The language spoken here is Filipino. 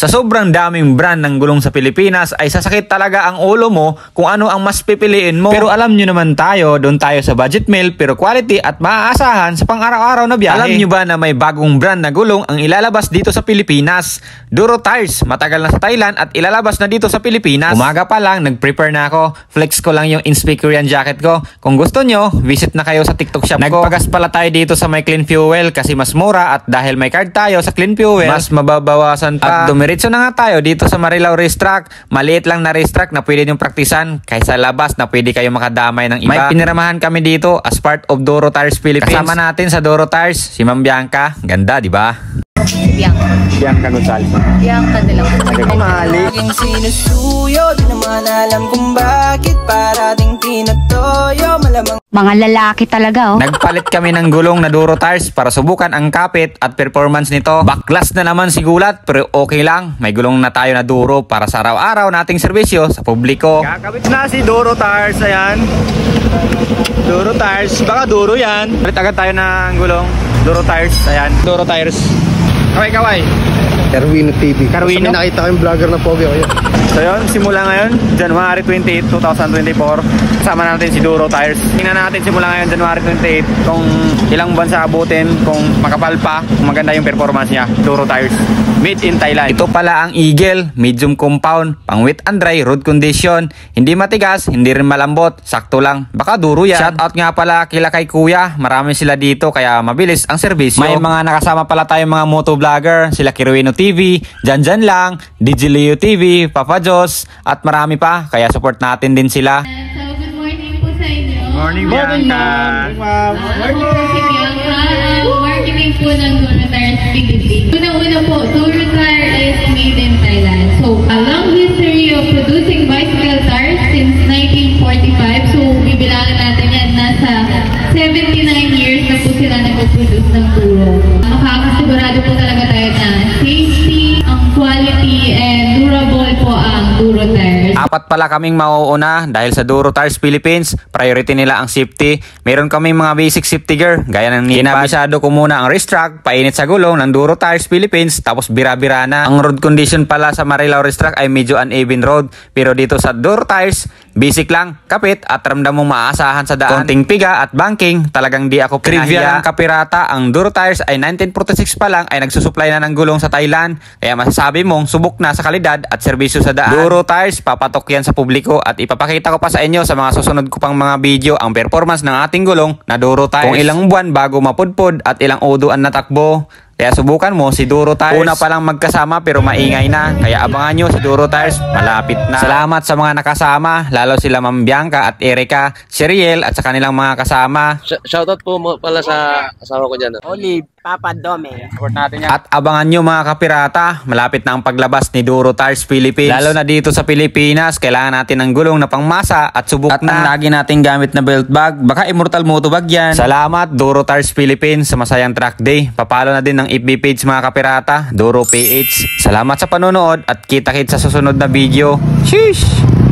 Sa sobrang daming brand ng gulong sa Pilipinas ay sasakit talaga ang ulo mo kung ano ang mas pipiliin mo. Pero alam nyo naman tayo, doon tayo sa budget meal pero quality at maaasahan sa pang-araw-araw na biyahe. Alam nyo ba na may bagong brand na gulong ang ilalabas dito sa Pilipinas? Duro Tires, matagal na sa Thailand at ilalabas na dito sa Pilipinas. Umaga pa lang, nag-prepare na ako. Flex ko lang yung Inspicurian jacket ko. Kung gusto nyo, visit na kayo sa TikTok shop ko. Nagpagas pala tayo dito sa may Clean Fuel kasi mas mura at dahil may card tayo sa Clean Fuel, mas mababawasan pa. At dumiretso na nga tayo dito sa Marilao Racetrack. Maliit lang na racetrack na pwede niyong praktisan kaysa labas na pwede kayo makadamay ng iba. May piniramahan kami dito as part of Duro Tires Philippines. Kasama natin sa Duro Tires si Ma'am Bianca. Ganda, di ba? Bianca Gonzales. Bianca de la Mali. Yung sinusuyo, di naman alam kung bakit parating tinatoyo, malamang mga lalaki talaga, oh. Nagpalit kami ng gulong na Duro Tires para subukan ang kapit at performance nito. Backlash na naman si Gulat pero okay lang. May gulong na tayo na Duro para sa araw-araw nating serbisyo sa publiko. Kakabit na si Duro Tires, ayan. Duro Tires, baka Duro yan. Palit agad tayo ng gulong. Duro Tires, ayan. Duro Tires. Kaway. Carwino TV. Carwino? Kasi may nakita ko yung vlogger na pogi ko yun. So yun, simula ngayon, January 28, 2024. Kasama natin si Duro Tires. Tingnan natin simula ngayon, January 28, kung ilang buwan sa abutin, kung makapal pa, kung maganda yung performance niya. Duro Tires. Made in Thailand. Ito pala ang Eagle, medium compound, pang wet and dry, road condition. Hindi matigas, hindi rin malambot, sakto lang. Baka Duro yan. Shoutout nga pala kila kay Kuya. Marami sila dito kaya mabilis ang serbisyo. May mga nakasama pala tayong mga motovlogger, sila Carwino TV, Janjan lang, Digileo TV, Papa Jos, at marami pa. Kaya support natin din sila. So, good morning po sa inyo. Morning, Bianca. Morning po si Bianca. Marketing po ng Duro Tires Philippines. Una-una po, Duro Tires is made in Thailand. So, a long history of producing bicycle tires since 1945. So, bibilangin natin yan. Nasa 79 years na po sila nag-produce ng Duro. Makakasigurado po talaga tayo na safety, ang quality, and durable po ang Duro Tires. Apat pala kaming mauuna dahil sa Duro Tires Philippines, priority nila ang safety. Meron kaming mga basic safety gear, gaya ng kinabisado ko muna ang racetrack, painit sa gulong ng Duro Tires Philippines, tapos bira-bira na. Ang road condition pala sa Marilao Racetrack ay medyo uneven road, pero dito sa Duro Tires, basic lang, kapit at ramdam mong maasahan sa daan. Konting piga at banking, talagang di ako pinahiya. Trivia lang kapirata, ang Duro Tires ay 1946 pa lang ay nagsusupply na ng gulong sa Thailand, kaya masasabi mong subok na sa kalidad at serbisyo sa daan. Duro Tires, papatok yan sa publiko at ipapakita ko pa sa inyo sa mga susunod ko pang mga video ang performance ng ating gulong na Duro Tires. Kung ilang buwan bago mapudpod at ilang uduan na takbo. Kaya subukan mo si Duro Tires. Una pa lang magkasama pero maingay na. Kaya abangan nyo si Duro Tires, malapit na. Salamat sa mga nakasama, lalo sila Ma'am Bianca at Erica, Sheriel at sa kanilang mga kasama. Shoutout po pala sa asawa ko dyan. Olive, Papa Dome. Support natin yan. At abangan nyo mga kapirata, malapit na ang paglabas ni Duro Tires Philippines. Lalo na dito sa Pilipinas, kailangan natin ng gulong na pangmasa at subok at na. At ang lagi nating gamit na belt bag, baka Immortal Motobag yan. Salamat Duro Tires Philippines sa masayang track day. Papalo na din ng FB page mga kapirata, Duro PH. Salamat sa panonood at kita-kits sa susunod na video. Sheesh!